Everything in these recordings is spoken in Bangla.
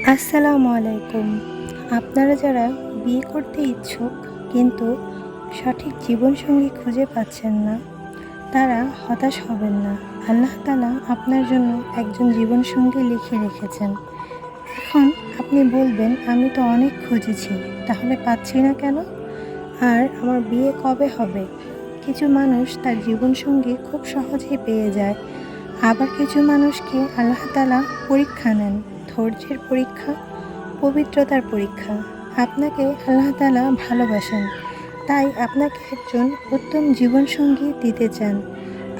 আসসালামু আলাইকুম। আপনারা যারা বিয়ে করতে ইচ্ছুক কিন্তু সঠিক জীবনসঙ্গী খুঁজে পাচ্ছেন না, তারা হতাশ হবেন না। আল্লাহ তাআলা আপনার জন্য একজন জীবনসঙ্গী লিখে রেখেছেন। এখন আপনি বলবেন, আমি তো অনেক খুঁজেছি, তাহলে পাচ্ছি না কেন? আর আমার বিয়ে কবে হবে? কিছু মানুষ তার জীবনসঙ্গী খুব সহজেই পেয়ে যায়, আবার কিছু মানুষকে আল্লাহ তাআলা পরীক্ষা নেন, ধৈর্যের পরীক্ষা, পবিত্রতার পরীক্ষা। আপনাকে আল্লাহ তাআলা ভালোবাসেন, তাই আপনাকে একজন উত্তম জীবনসঙ্গী দিতে চান।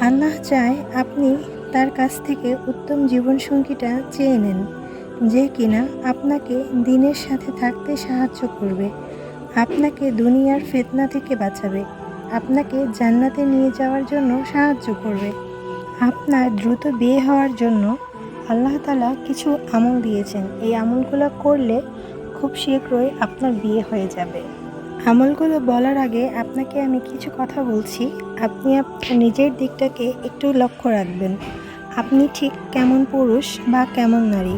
আল্লাহ চায় আপনি তার কাছ থেকে উত্তম জীবনসঙ্গীটা চেয়ে নেন, যে কিনা আপনাকে দ্বীনের সাথে থাকতে সাহায্য করবে, আপনাকে দুনিয়ার ফিতনা থেকে বাঁচাবে, আপনাকে জান্নাতে নিয়ে যাওয়ার জন্য সাহায্য করবে। আপনার দ্রুত বিয়ে হওয়ার জন্য আল্লাহ তাআলা কিছু আমল দিয়েছেন। এই আমলগুলো করলে খুব শীঘ্রই আপনার বিয়ে হয়ে যাবে। আমলগুলো বলার আগে আপনাকে আমি কিছু কথা বলছি। আপনি আপনার নিজের দিকটাকে একটু লক্ষ্য রাখবেন, আপনি ঠিক কেমন পুরুষ বা কেমন নারী।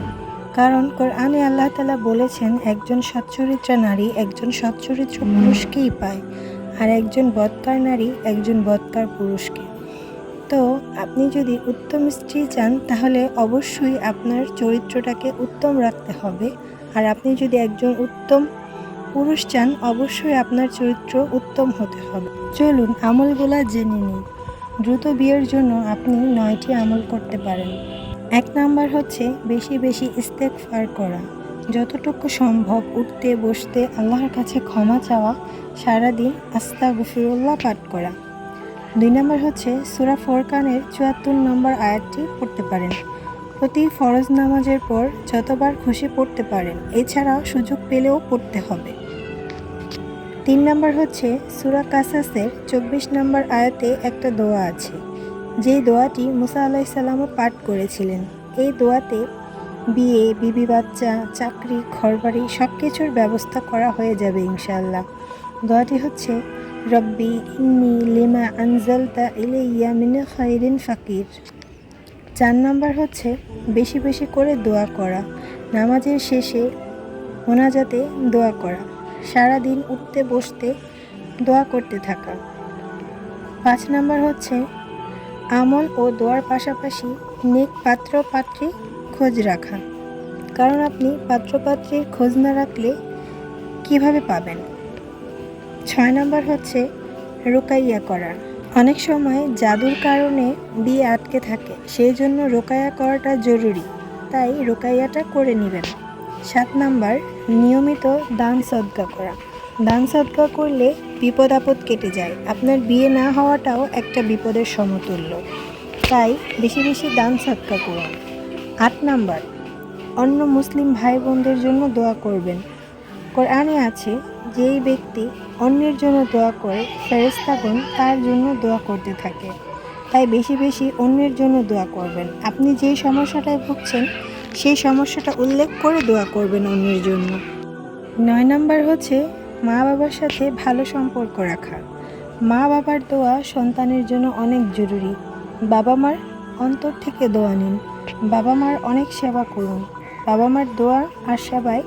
কারণ কোরআনে আল্লাহ তাআলা বলেছেন, একজন সচ্চরিত্রা নারী একজন সচ্চরিত্র পুরুষকেই পায়, আর একজন বদকার নারী একজন বদকার পুরুষকে। তো আপনি যদি উত্তম স্ত্রী চান, তাহলে অবশ্যই আপনার চরিত্রটাকে উত্তম রাখতে হবে। আর আপনি যদি একজন উত্তম পুরুষ চান, অবশ্যই আপনার চরিত্র উত্তম হতে হবে। চলুন আমলগুলা জেনে নিই। দ্রুত বিয়ের জন্য আপনি 9টি আমল করতে পারেন। 1 নাম্বার হচ্ছে বেশি বেশি ইস্তেগফার করা। যতটুকু সম্ভব উঠতে বসতে আল্লাহর কাছে ক্ষমা চাওয়া, সারাদিন আস্তাগফিরুল্লাহ পাঠ করা। 2 নাম্বার হচ্ছে সূরা ফুরকানের ৭৪ নম্বর আয়াতটি পড়তে পারেন। প্রতি ফরজ নামাজের পর যতবার খুশি পড়তে পারেন, এছাড়া সুযোগ পেলেও পড়তে হবে। 3 নাম্বার হচ্ছে সূরা কাসাসের 24 নম্বর আয়াতে একটা দোয়া আছে, যেই দোয়াটি মুসা আলাইহিস সালামও পাঠ করেছিলেন। এই দোয়াতে বিয়ে, বিবি বাচ্চা, চাকরি, ঘরবাড়ি সব কিছুর ব্যবস্থা করা হয়ে যাবে ইনশাআল্লাহ। দোয়াটি হচ্ছে, রব্বি ইন্নী লিমা আনজালতা ইলাইয়া মিন খাইরিন ফাকির। 4 নাম্বার হচ্ছে বেশি বেশি করে দোয়া করা, নামাজের শেষে মোনাজাতে দোয়া করা, সারাদিন উঠতে বসতে দোয়া করতে থাকা। 5 নাম্বার হচ্ছে আমল ও দোয়ার পাশাপাশি নেক পাত্র পাত্রী খোঁজ রাখা, কারণ আপনি পাত্রপাত্রীর খোঁজ না রাখলে কিভাবে পাবেন। 6 নাম্বার হচ্ছে রুকাইয়া করা। অনেক সময় জাদুর কারণে বিয়ে আটকে থাকে, সেই জন্য রুকাইয়া করাটা জরুরি, তাই রুকাইয়াটা করে নেবেন। 7 নাম্বার নিয়মিত দান সদকা করা। দান সদকা করলে বিপদ আপদ কেটে যায়, আপনার বিয়ে না হওয়াটাও একটা বিপদের সমতুল্য, তাই বেশি বেশি দান সদকা করুন। 8 নাম্বার অন্য মুসলিম ভাই বোনদের জন্য দোয়া করবেন। কোরআনে আছে, যেই ব্যক্তি অন্যের জন্য দোয়া করে ফেরেশতাগণ তার জন্য দোয়া করতে থাকে, তাই বেশি বেশি অন্যের জন্য দোয়া করবেন। আপনি যেই সমস্যাটায় ভুগছেন সেই সমস্যাটা উল্লেখ করে দোয়া করবেন অন্যের জন্য। 9 নাম্বার হচ্ছে মা বাবার সাথে ভালো সম্পর্ক রাখা। মা বাবার দোয়া সন্তানের জন্য অনেক জরুরি। বাবা মার অন্তর থেকে দোয়া নিন, বাবা মার অনেক সেবা করুন। বাবা মার দোয়া আর সেবায়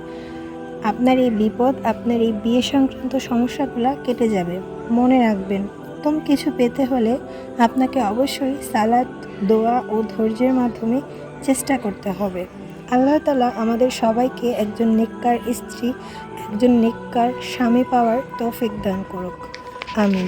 আপনার এই বিপদ, আপনার এই বিয়ে সংক্রান্ত সমস্যাগুলো কেটে যাবে। মনে রাখবেন, উত্তম কিছু পেতে হলে আপনাকে অবশ্যই সালাত, দোয়া ও ধৈর্যের মাধ্যমে চেষ্টা করতে হবে। আল্লাহ তাআলা আমাদের সবাইকে একজন নেককার স্ত্রী, একজন নেককার স্বামী পাওয়ার তৌফিক দান করুক। আমিন।